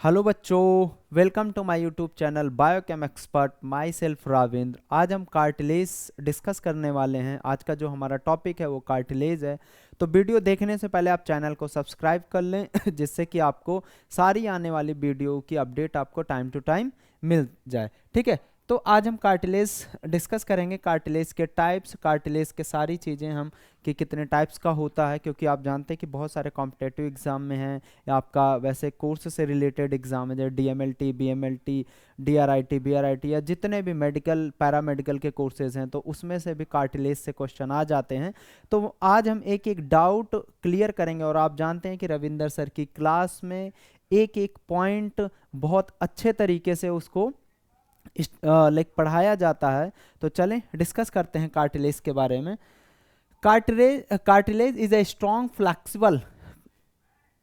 Hello बच्चों, welcome to my YouTube channel biochem expert. Myself Ravindra. आज हम cartilage discuss करने वाले हैं। आज का जो हमारा टॉपिक है वो कार्टिलेज है। तो वीडियो देखने से पहले आप चैनल को सब्सक्राइब कर लें जिससे कि आपको सारी आने वाली वीडियो की अपडेट आपको टाइम टू टाइम मिल जाए। ठीक है, तो आज हम कार्टिलेज डिस्कस करेंगे, कार्टिलेज के टाइप्स, कार्टिलेज के सारी चीज़ें हम कि कितने टाइप्स का होता है, क्योंकि आप जानते हैं कि बहुत सारे कॉम्पिटेटिव एग्जाम में हैं या आपका वैसे कोर्स से रिलेटेड एग्जाम है, जैसे डीएमएलटी, बीएमएलटी, डीआरआईटी, बीआरआईटी या जितने भी मेडिकल पैरामेडिकल के कोर्सेज हैं, तो उसमें से भी कार्टिलेज से क्वेश्चन आ जाते हैं। तो आज हम एक एक डाउट क्लियर करेंगे। और आप जानते हैं कि रविंदर सर की क्लास में एक एक पॉइंट बहुत अच्छे तरीके से उसको लाइक पढ़ाया जाता है। तो चलें डिस्कस करते हैं कार्टिलेज के बारे में। Cartilage is a strong flexible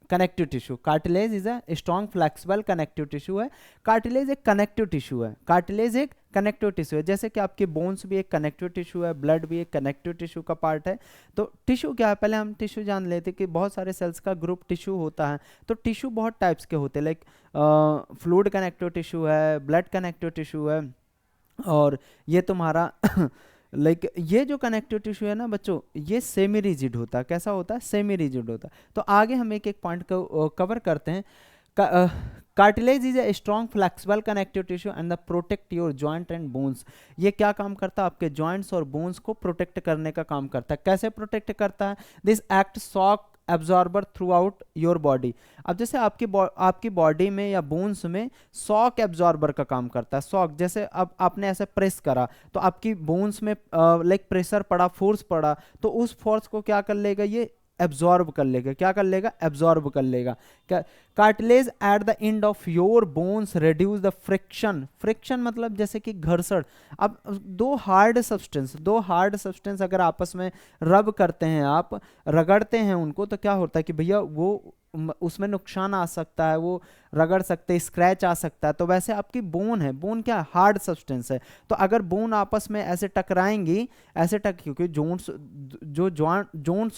connective tissue. Cartilage is a strong flexible connective tissue है। कार्टिलेज एक कनेक्टिव टिश्यू है। कार्टिलेज एक कनेक्टिव टिश्यू है, जैसे कि आपके बोन्स भी एक कनेक्टिव टिश्यू है, ब्लड भी एक कनेक्टिव टिश्यू का पार्ट है। तो टिश्यू क्या है, पहले हम टिश्यू जान लेते कि बहुत सारे सेल्स का ग्रुप टिश्यू होता है। तो टिश्यू बहुत टाइप्स के होते हैं, लाइक फ्लूइड कनेक्टिव टिश्यू है, ब्लड कनेक्टिव टिश्यू है, और ये तुम्हारा लाइक ये जो कनेक्टिव टिश्यू है ना बच्चों, ये सेमी रिजिड होता है। कैसा होता है? सेमी रिजिड होता है। तो आगे हम एक एक पॉइंट को कवर करते हैं। Cartilage is a strong flexible connective tissue and the protect your joint and bones. ये क्या काम करता है? आपके जॉइंट्स और बोन्स को प्रोटेक्ट करने का काम करता है। कैसे प्रोटेक्ट करता है? This act shock absorber through out your body. अब जैसे आपकी बॉडी में या बोन्स में शॉक एब्जॉर्बर का काम करता है। शॉक, जैसे अब आपने ऐसे प्रेस करा तो आपकी बोन्स में लाइक प्रेशर पड़ा, फोर्स पड़ा, तो उस फोर्स को क्या कर लेगा? ये एब्जॉर्ब कर लेगा। क्या कर लेगा? एब्जॉर्ब कर लेगा। Cartilage at the end of your bones reduce the friction. Friction मतलब जैसे कि घर्षण। अब दो हार्ड सब्सटेंस अगर आपस में रब करते हैं, आप रगड़ते हैं उनको, तो क्या होता है कि भैया वो उसमें नुकसान आ सकता है, वो रगड़ सकते हैं, स्क्रैच आ सकता है। तो वैसे आपकी बोन है, बोन क्या हार्ड सब्सटेंस है। तो अगर बोन आपस में ऐसे टकराएंगी, क्योंकि जोन्ट्स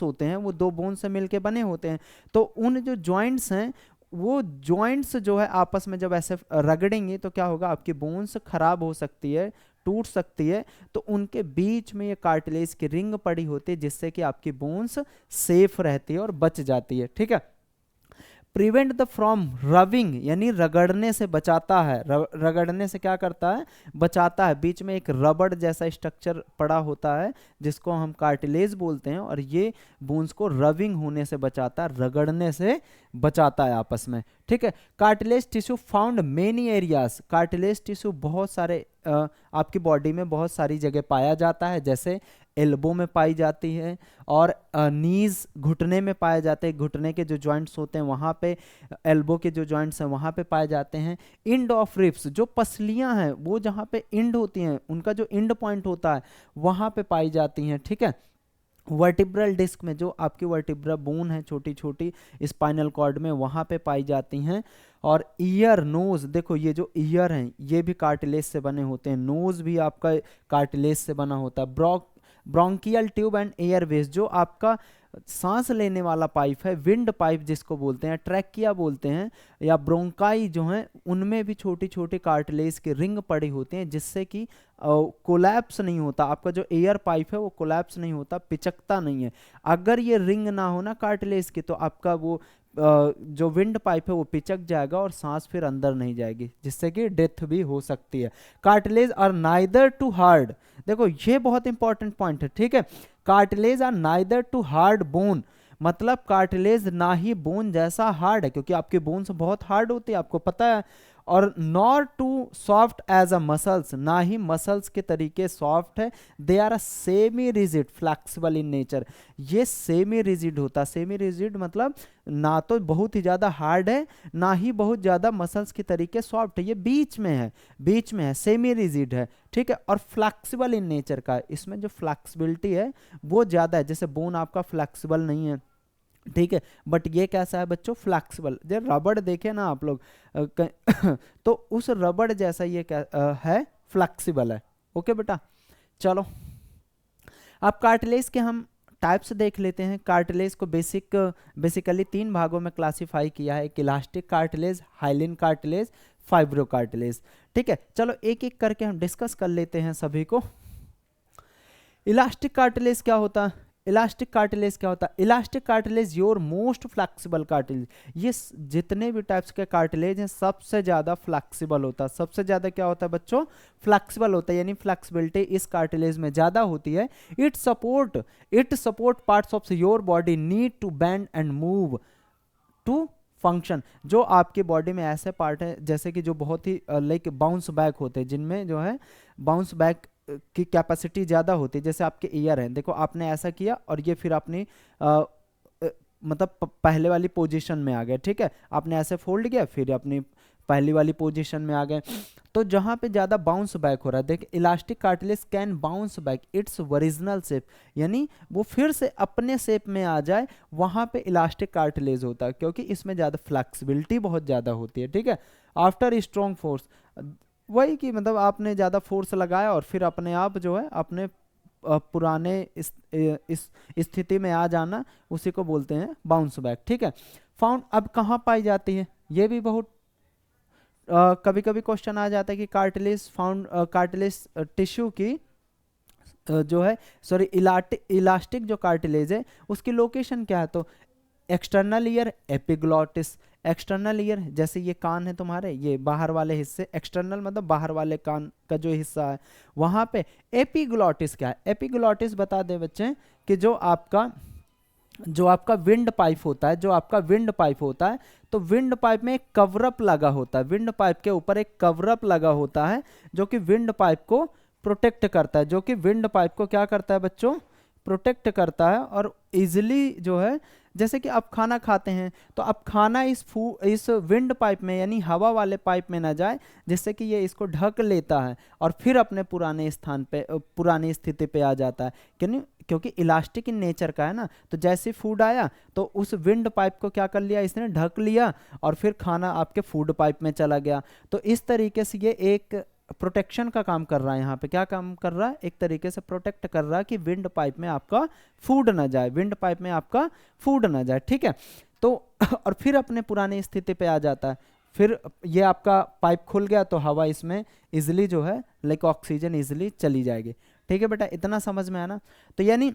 होते हैं वो दो बोन से मिलके बने होते हैं। तो उन जो जॉइंट्स हैं, वो जॉइंट्स जो है आपस में जब ऐसे रगड़ेंगे तो क्या होगा? आपकी बोन्स खराब हो सकती है, टूट सकती है। तो उनके बीच में ये कार्टिलेज की रिंग पड़ी होती है, जिससे कि आपकी बोन्स सेफ रहती है और बच जाती है। ठीक है। प्रिवेंट द फ्रॉम रबिंग, यानी रगड़ने से बचाता है। रगड़ने से क्या करता है? बचाता है। बीच में एक रबड़ जैसा स्ट्रक्चर पड़ा होता है जिसको हम कार्टिलेज बोलते हैं, और ये बोन्स को रबिंग होने से बचाता है, रगड़ने से बचाता है आपस में। ठीक है। Cartilage tissue found many areas. Cartilage tissue बहुत सारे आपकी बॉडी में बहुत सारी जगह पाया जाता है, जैसे एल्बो में पाई जाती है, और नीज घुटने में पाए जाते हैं। घुटने के जो जॉइंट्स होते हैं वहाँ पे, एल्बो के जो जॉइंट्स हैं वहाँ पे पाए जाते हैं। इंड ऑफ रिब्स, जो पसलियाँ हैं वो जहाँ पे इंड होती हैं, उनका जो इंड पॉइंट होता है वहाँ पे पाई जाती हैं। ठीक है। वर्टिब्रल डिस्क में, जो आपकी वर्टिब्रा बोन है छोटी छोटी स्पाइनल कॉर्ड में, वहाँ पे पाई जाती हैं। और ईयर, नोज, देखो ये जो ईयर हैं ये भी कार्टिलेज से बने होते हैं। नोज भी आपका कार्टिलेज से बना होता है। ब्रोंकियल ट्यूब एंड एयरवेज, जो आपका सांस लेने वाला पाइप है, विंड पाइप जिसको बोलते हैं, ट्रैकिया बोलते हैं, या ब्रोंकाई जो हैं, उनमें भी छोटी छोटी कार्टिलेज की रिंग पड़ी होती हैं, जिससे कि कोलैप्स नहीं होता। आपका जो एयर पाइप है वो कोलैप्स नहीं होता, पिचकता नहीं है। अगर ये रिंग ना हो ना कार्टिलेज की, तो आपका वो जो विंड पाइप है वो पिचक जाएगा और सांस फिर अंदर नहीं जाएगी, जिससे कि डेथ भी हो सकती है। Cartilage are neither too hard, देखो ये बहुत इंपॉर्टेंट पॉइंट है। ठीक है। Cartilage are neither too hard bone, मतलब कार्टिलेज ना ही बोन जैसा हार्ड है, क्योंकि आपकी बोन्स बहुत हार्ड होती है, आपको पता है, और nor too soft as a muscles, ना ही मसल्स के तरीके सॉफ्ट है। They are a semi rigid flexible in nature, ये सेमी रिजिड होता है। सेमी रिजिड मतलब ना तो बहुत ही ज्यादा हार्ड है, ना ही बहुत ज्यादा मसल्स के तरीके सॉफ्ट है, ये बीच में है, सेमी रिजिड है। ठीक है। और फ्लेक्सिबल इन नेचर का, इसमें जो फ्लेक्सिबिलिटी है वो ज्यादा है, जैसे बोन आपका फ्लेक्सिबल नहीं है। ठीक है। बट ये कैसा है बच्चों? फ्लेक्सिबल। जब रबड़ देखे ना आप लोग तो उस रबड़ जैसा ये क्या है? फ्लेक्सिबल है। ओके बेटा, चलो अब कार्टिलेज के हम टाइप्स देख लेते हैं। कार्टिलेज को बेसिकली 3 भागों में क्लासिफाई किया है, एक elastic cartilage, hyaline cartilage, fibro cartilage. ठीक है, चलो एक एक करके हम डिस्कस कर लेते हैं सभी को। इलास्टिक कार्टिलेज क्या होता है? इलास्टिक कार्टिलेज क्या होता है? Elastic cartilage your most flexible cartilage. ये जितने भी टाइप्स के कार्टिलेज हैं सबसे ज्यादा फ्लेक्सिबल होता है। सबसे ज्यादा क्या होता है बच्चों? फ्लेक्सिबल होता है, यानी फ्लेक्सिबिलिटी इस कार्टिलेज में ज्यादा होती है। It support parts of your body need to bend and move to function. जो आपके बॉडी में ऐसे पार्ट है जैसे कि जो बहुत ही लाइक बाउंस बैक होते हैं, जिनमें जो है बाउंस बैक की कैपेसिटी ज़्यादा होती है। जैसे आपके ईयर हैं, देखो आपने ऐसा किया और ये फिर अपनी मतलब पहले वाली पोजीशन में आ गए। ठीक है, आपने ऐसे फोल्ड किया फिर अपनी पहली वाली पोजीशन में आ गए। तो जहाँ पे ज़्यादा बाउंस बैक हो रहा है, देख elastic cartilage can bounce back its original shape, यानी वो फिर से अपने शेप में आ जाए, वहाँ पे इलास्टिक कार्टिलेज होता है, क्योंकि इसमें ज़्यादा फ्लेक्सिबिलिटी बहुत ज़्यादा होती है। ठीक है, आफ्टर स्ट्रॉन्ग फोर्स, वही कि मतलब आपने ज़्यादा फोर्स लगाया और फिर अपने आप जो है अपने पुराने इस स्थिति में आ जाना, उसी को बोलते हैं बाउंस बैक। ठीक है, फाउंड अब कहाँ पाई जाती है? ये भी बहुत कभी कभी क्वेश्चन आ जाता है कि कार्टिलेज टिश्यू की जो है सॉरी इलास्टिक जो कार्टिलेज है उसकी लोकेशन क्या है? तो external ear, epiglottis. External ear जैसे ये कान है तुम्हारे, ये बाहर वाले हिस्से, एक्सटर्नल मतलब बाहर वाले कान का जो हिस्सा है वहां पे। एपिग्लॉटिस क्या है? एपिग्लॉटिस बता दे बच्चे कि जो आपका विंड पाइप होता है, तो विंड पाइप में एक कवरअप लगा होता है, विंड पाइप के ऊपर एक कवरअप लगा होता है जो कि विंड पाइप को प्रोटेक्ट करता है, जो कि विंड पाइप को क्या करता है बच्चों? प्रोटेक्ट करता है। और इजिली जो है, जैसे कि आप खाना खाते हैं तो अब खाना इस विंड पाइप में यानी हवा वाले पाइप में ना जाए, जिससे कि ये इसको ढक लेता है और फिर अपने पुराने स्थान पे, पुरानी स्थिति पे आ जाता है। क्योंकि इलास्टिक इन नेचर का है ना, तो जैसे फूड आया तो उस विंड पाइप को क्या कर लिया इसने? ढक लिया और फिर खाना आपके फूड पाइप में चला गया। तो इस तरीके से ये एक प्रोटेक्शन का काम कर रहा है। यहाँ पे क्या काम कर रहा है? एक तरीके से प्रोटेक्ट कर रहा है कि विंड पाइप में आपका फूड ना जाए, विंड पाइप में आपका फूड ना जाए। ठीक है, तो और फिर अपने पुरानी स्थिति पे आ जाता है। फिर ये आपका पाइप खुल गया तो हवा इसमें इजिली जो है लाइक ऑक्सीजन इजिली चली जाएगी। ठीक है बेटा, इतना समझ में आना। तो यानी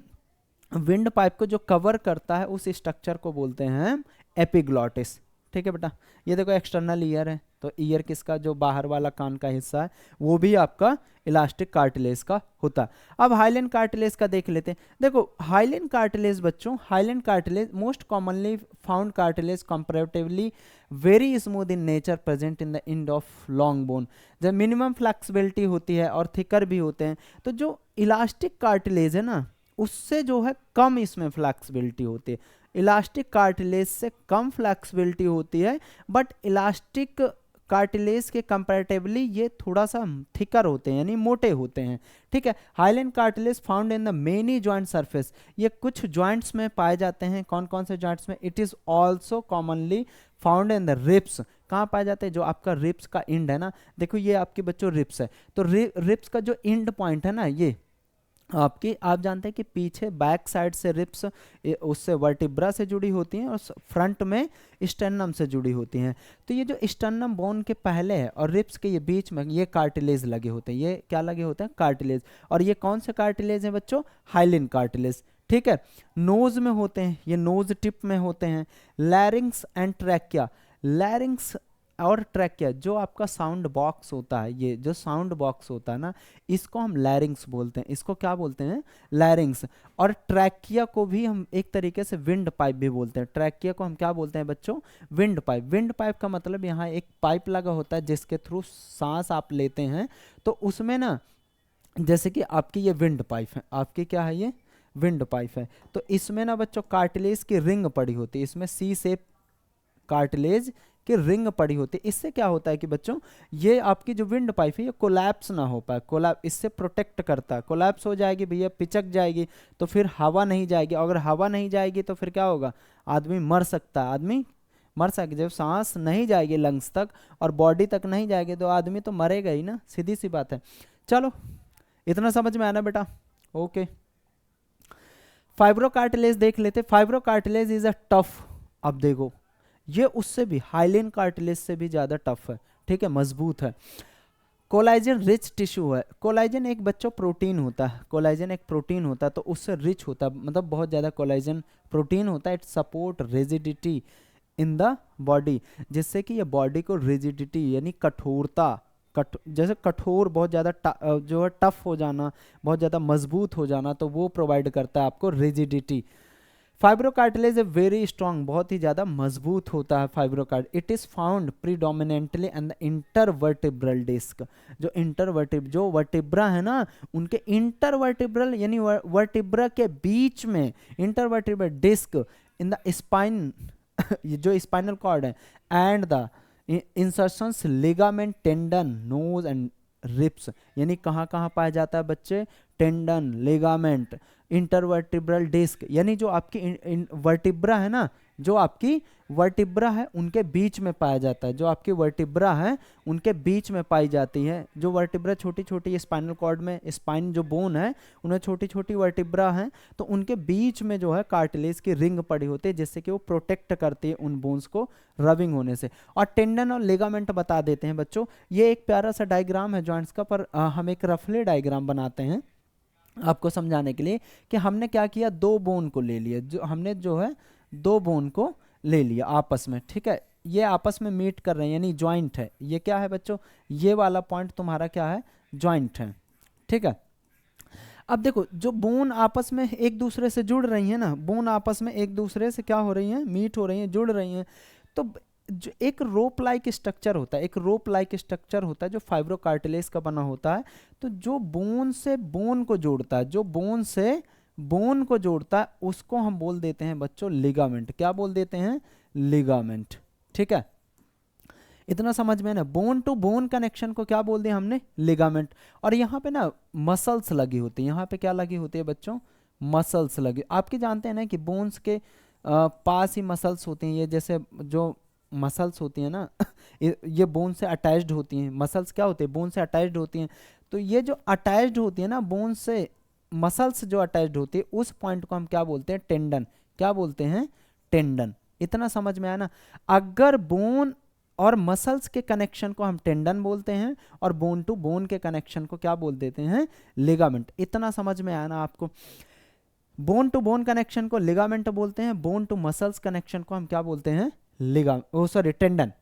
विंड पाइप को जो कवर करता है उस स्ट्रक्चर को बोलते हैं एपिग्लॉटिस। ठीक है बेटा, ये देखो एक्सटर्नल ईयर है, तो ईयर किसका? जो बाहर वाला कान का हिस्सा है, वो भी आपका इलास्टिक कार्टिलेज का होता है। अब हाइलिन कार्टिलेज का देख लेते हैं। देखो हाइलिन कार्टिलेज बच्चों, hyaline cartilage most commonly found cartilage, comparatively very smooth in nature, present in the end of long bone. जब मिनिमम फ्लेक्सिबिलिटी होती है और थिकर भी होते हैं, तो जो इलास्टिक कार्टिलेज है ना उससे जो है कम इसमें फ्लेक्सिबिलिटी होती है। इलास्टिक कार्टिलेज से कम फ्लेक्सिबिलिटी होती है, बट इलास्टिक कार्टिलेज के कंपैरेटिवली ये थोड़ा सा थिकर होते हैं, यानी मोटे होते हैं। ठीक है, hyaline cartilage found in the many joint surface, ये कुछ जॉइंट्स में पाए जाते हैं। कौन कौन से जॉइंट्स में? It is also commonly found in the ribs. कहाँ पाए जाते हैं? जो आपका रिब्स का इंड है ना, देखो ये आपके बच्चों रिब्स है, तो रिब्स का जो इंड पॉइंट है ना, ये आप जानते हैं कि पीछे बैक साइड से रिब्स उससे वर्टिब्रा से जुड़ी होती हैं और फ्रंट में स्टर्नम से जुड़ी होती हैं। तो ये जो स्टर्नम बोन के पहले है और रिब्स के ये बीच में ये कार्टिलेज लगे होते हैं। ये क्या लगे होते हैं? कार्टिलेज। और ये कौन से कार्टिलेज हैं बच्चों? Hyaline cartilage. ठीक है, नोज में होते हैं, ये नोज टिप में होते हैं। लैरिंग्स एंड ट्रैकिया, लैरिंग्स और ट्रैकिया, जो आपका साउंड बॉक्स होता है, ये जो साउंड बॉक्स होता है ना, इसको हम लैरिंग्स बोलते हैं। इसको क्या बोलते हैं? लैरिंग्स। और ट्रैकिया को भी हम एक तरीके से विंड पाइप भी बोलते हैं। ट्रैकिया को हम क्या बोलते हैं बच्चों? Wind pipe. विंड पाइप का मतलब यहाँ एक पाइप लगा होता है जिसके थ्रू सांस आप लेते हैं, तो उसमें ना जैसे कि आपकी ये विंड पाइप है, आपकी क्या है? ये विंड पाइप है। तो इसमें ना बच्चों कार्टिलेज की रिंग पड़ी होती है, इसमें सी शेप कार्टिलेज की रिंग पड़ी होती है। इससे क्या होता है कि बच्चों ये आपकी जो विंड पाइप है ये कोलैप्स ना हो पाए, इससे प्रोटेक्ट करता है। कोलैप्स हो जाएगी भैया, पिचक जाएगी, तो फिर हवा नहीं जाएगी। अगर हवा नहीं जाएगी तो फिर क्या होगा? आदमी मर सकता है, आदमी मर सकता। जब सांस नहीं जाएगी लंग्स तक और बॉडी तक नहीं जाएगी तो आदमी तो मरेगा ही ना, सीधी सी बात है। चलो इतना समझ में आना बेटा? ओके। फाइब्रोकार्टिलेज देख लेते। फाइब्रोकार्टिलेज इज अ टफ, अब देखो ये उससे भी हाइलिन कार्टिलेज से भी ज्यादा टफ है, ठीक है, मजबूत है। कोलाइजन रिच टिश्यू है। कोलाइजन एक बच्चों प्रोटीन होता है, कोलाइजन एक प्रोटीन होता है, तो उससे रिच होता है, मतलब बहुत ज़्यादा कोलाइजन प्रोटीन होता है। It support rigidity in the body, जिससे कि ये बॉडी को रिजिडिटी यानी कठोरता, जैसे कठोर बहुत ज़्यादा जो है टफ हो जाना, बहुत ज़्यादा मजबूत हो जाना, तो वो प्रोवाइड करता है आपको rigidity. Fibrocartilage a very strong, बहुत ही ज़्यादा मजबूत होता है fibrocart. It is found predominantly in the intervertebral disc, जो वर्टिब्रा है ना, उनके इंटरवर्टिब्रल यानी वर्टिब्रा के बीच में, intervertebral disc in the spine जो स्पाइनल कॉर्ड है, and the insertions ligament, tendon, nose and ribs, यानी कहाँ कहाँ पाया जाता है बच्चे, टेंडन, लिगामेंट, इंटरवर्टिब्रल डिस्क, यानी जो आपकी वर्टिब्रा है ना, जो आपकी वर्टिब्रा है उनके बीच में पाया जाता है, जो आपकी वर्टिब्रा है उनके बीच में पाई जाती है। जो वर्टिब्रा छोटी छोटी स्पाइनल कॉर्ड में, स्पाइन जो बोन है उन्हें छोटी छोटी वर्टिब्रा है, तो उनके बीच में जो है कार्टिलेज की रिंग पड़ी होती है, जिससे कि वो प्रोटेक्ट करती है उन बोन्स को रबिंग होने से। और टेंडन और लिगामेंट बता देते हैं बच्चों। ये एक प्यारा सा डायग्राम है जॉइंट्स का, पर हम एक रफली डायग्राम बनाते हैं आपको समझाने के लिए कि हमने क्या किया, दो बोन को ले लिया, जो हमने जो है दो बोन को ले लिया आपस में, ठीक है, ये आपस में मीट कर रहे हैं यानी जॉइंट है। ये क्या है बच्चों, ये वाला पॉइंट तुम्हारा क्या है, जॉइंट है, ठीक है। अब देखो जो बोन आपस में एक दूसरे से जुड़ रही है ना, बोन आपस में एक दूसरे से क्या हो रही हैं, मीट हो रही हैं, जुड़ रही हैं, तो जो एक रोप लाइक स्ट्रक्चर होता है, एक रोप लाइक स्ट्रक्चर होता है जो फाइब्रोकार्टिलेज का बना होता है। तो जो बोन से बोन को जोड़ता है, जो बोन से बोन को जोड़ता है, उसको हम बोल देते हैं बच्चों लिगामेंट। क्या बोल देते हैं, लिगामेंट, ठीक है। इतना समझ में ना, बोन टू बोन कनेक्शन को क्या बोल दिया हमने, लिगामेंट। और यहाँ पे ना मसल्स लगी होती है, यहाँ पे क्या लगी होती है बच्चों, मसल्स लगी। आपके जानते हैं ना कि बोन्स के पास ही मसल्स होती हैं, ये जैसे जो मसल्स होती हैं ना ये बोन से अटैच्ड होती हैं। मसल्स क्या होते हैं, बोन से अटैच्ड होती हैं। तो ये जो अटैच्ड होती है ना बोन से, मसल्स जो अटैच्ड होती है, उस पॉइंट को हम क्या बोलते हैं, टेंडन। क्या बोलते हैं, टेंडन। इतना समझ में आया ना। अगर बोन और मसल्स के कनेक्शन को हम टेंडन बोलते हैं, और बोन टू बोन के कनेक्शन को क्या बोल देते हैं, लिगामेंट। इतना समझ में आया ना आपको। बोन टू बोन कनेक्शन को लिगामेंट बोलते हैं, बोन टू मसल्स कनेक्शन को हम क्या बोलते हैं, टेंडन,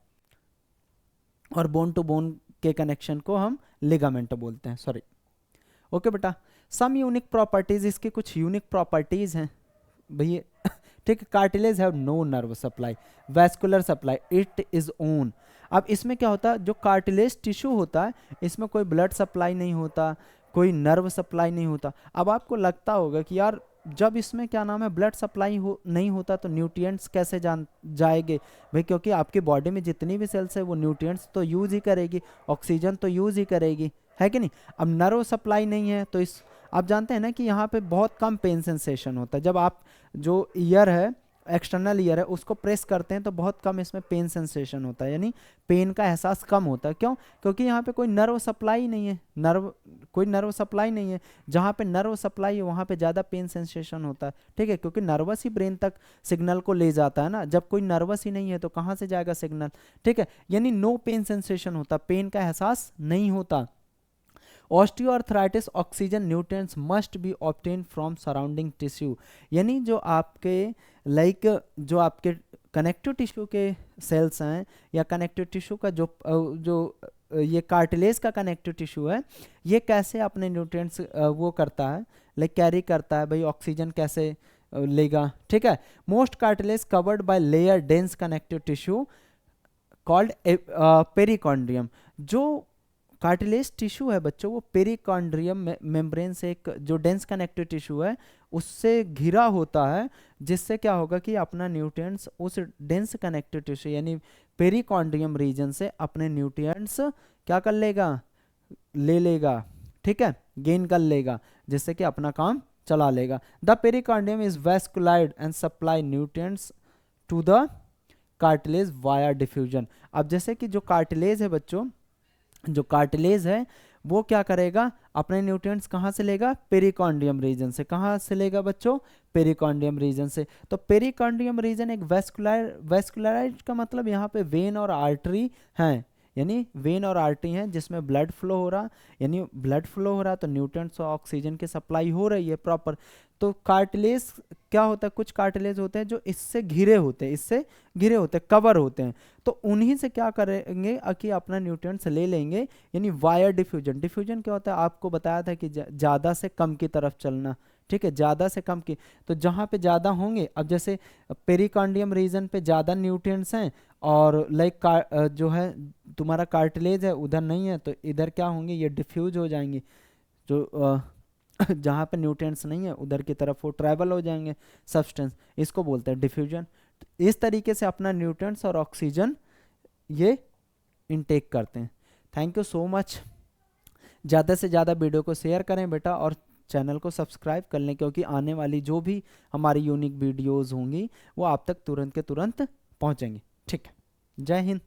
और बोन टू बोन के कनेक्शन को हम लिगामेंट बोलते हैं, सॉरी। ओके बेटा, सम यूनिक प्रॉपर्टीज, इसकी कुछ यूनिक प्रॉपर्टीज हैं भैया, ठीक है। Cartilage have no nerve supply, vascular supply, it is own. अब इसमें क्या होता है, जो कार्टिलेज टिश्यू होता है इसमें कोई ब्लड सप्लाई नहीं होता, कोई नर्व सप्लाई नहीं होता। अब आपको लगता होगा कि यार जब इसमें क्या नाम है ब्लड सप्लाई नहीं होता तो न्यूट्रिएंट्स कैसे जाएंगे भाई, क्योंकि आपकी बॉडी में जितनी भी सेल्स है वो न्यूट्रिएंट्स तो यूज ही करेगी, ऑक्सीजन तो यूज ही करेगी, है कि नहीं। अब नर्व सप्लाई नहीं है तो इस, आप जानते हैं ना कि यहाँ पे बहुत कम पेन सेंसेशन होता है। जब आप जो ईयर है, एक्सटर्नल ईयर है, उसको प्रेस करते हैं तो बहुत कम इसमें पेन सेंसेशन होता है, यानी पेन का एहसास कम होता है। क्यों, क्योंकि यहाँ पे कोई नर्व सप्लाई नहीं है, कोई नर्व सप्लाई नहीं है। जहाँ पे नर्व सप्लाई है वहाँ पे ज़्यादा पेन सेंसेशन होता है, ठीक है, क्योंकि नर्वस ही ब्रेन तक सिग्नल को ले जाता है ना। जब कोई नर्वस ही नहीं है तो कहाँ से जाएगा सिग्नल, ठीक है, यानी नो पेन सेंसेशन होता, पेन का एहसास नहीं होता। Osteoarthritis, oxygen nutrients must be obtain from surrounding tissue, यानी जो आपके जो आपके कनेक्टिव टिश्यू के सेल्स हैं, या कनेक्टिव टिश्यू का जो ये कार्टिलेज का कनेक्टिव टिश्यू है, ये कैसे अपने न्यूट्रिएंट्स वो करता है, कैरी करता है भाई, ऑक्सीजन कैसे लेगा, ठीक है। Most cartilage covered by layer dense connective tissue called perichondrium. जो कार्टिलेज टिश्यू है बच्चों, वो पेरिकॉन्ड्रियम मेम्ब्रेन से, एक जो डेंस कनेक्टिव टिश्यू है उससे घिरा होता है, जिससे क्या होगा कि अपना न्यूट्रिएंट्स उस डेंस कनेक्टिव टिश्यू यानी पेरिकॉन्ड्रियम रीजन से अपने न्यूट्रिएंट्स क्या कर लेगा, ले लेगा, ठीक है, गेन कर लेगा, जिससे कि अपना काम चला लेगा। The perichondrium is vascularised and supply nutrients to the cartilage via diffusion. अब जैसे कि जो कार्टिलेज है बच्चों, जो कार्टिलेज है वो क्या करेगा, अपने न्यूट्रिएंट्स कहाँ से लेगा, पेरिकार्डियम रीजन से। कहाँ से लेगा बच्चों, पेरिकार्डियम रीजन से। तो पेरिकार्डियम रीजन एक वेस्कुलराइज का मतलब यहाँ पे वेन और आर्टरी हैं, यानी वेन और आर्टरी हैं जिसमें ब्लड फ्लो हो रहा, यानी ब्लड फ्लो हो रहा तो न्यूट्रिएंट्स और ऑक्सीजन की सप्लाई हो रही है प्रॉपर। तो कार्टिलेज क्या होता है, कुछ कार्टिलेज होते हैं जो इससे घिरे होते हैं, इससे घिरे होते हैं, कवर होते हैं, तो उन्हीं से क्या करेंगे कि अपना न्यूट्रिएंट्स ले लेंगे, यानी वायर डिफ्यूजन। डिफ्यूजन क्या होता है, आपको बताया था कि ज़्यादा से कम की तरफ चलना, ठीक है, ज़्यादा से कम की। तो जहाँ पे ज़्यादा होंगे, अब जैसे पेरिकार्डियम रीजन पे ज़्यादा न्यूट्रिएंट्स हैं और लाइक जो है तुम्हारा कार्टिलेज है उधर नहीं है, तो इधर क्या होंगे, ये डिफ्यूज हो जाएंगे, जो जहाँ पे न्यूट्रिएंट्स नहीं है उधर की तरफ वो ट्रैवल हो जाएंगे सब्सटेंस, इसको बोलते हैं डिफ्यूजन। इस तरीके से अपना न्यूट्रिएंट्स और ऑक्सीजन ये इनटेक करते हैं। Thank you so much. ज़्यादा से ज़्यादा वीडियो को शेयर करें बेटा, और चैनल को सब्सक्राइब कर लें, क्योंकि आने वाली जो भी हमारी यूनिक वीडियोज़ होंगी वो आप तक तुरंत के तुरंत पहुँचेंगी। ठीक है, जय हिंद।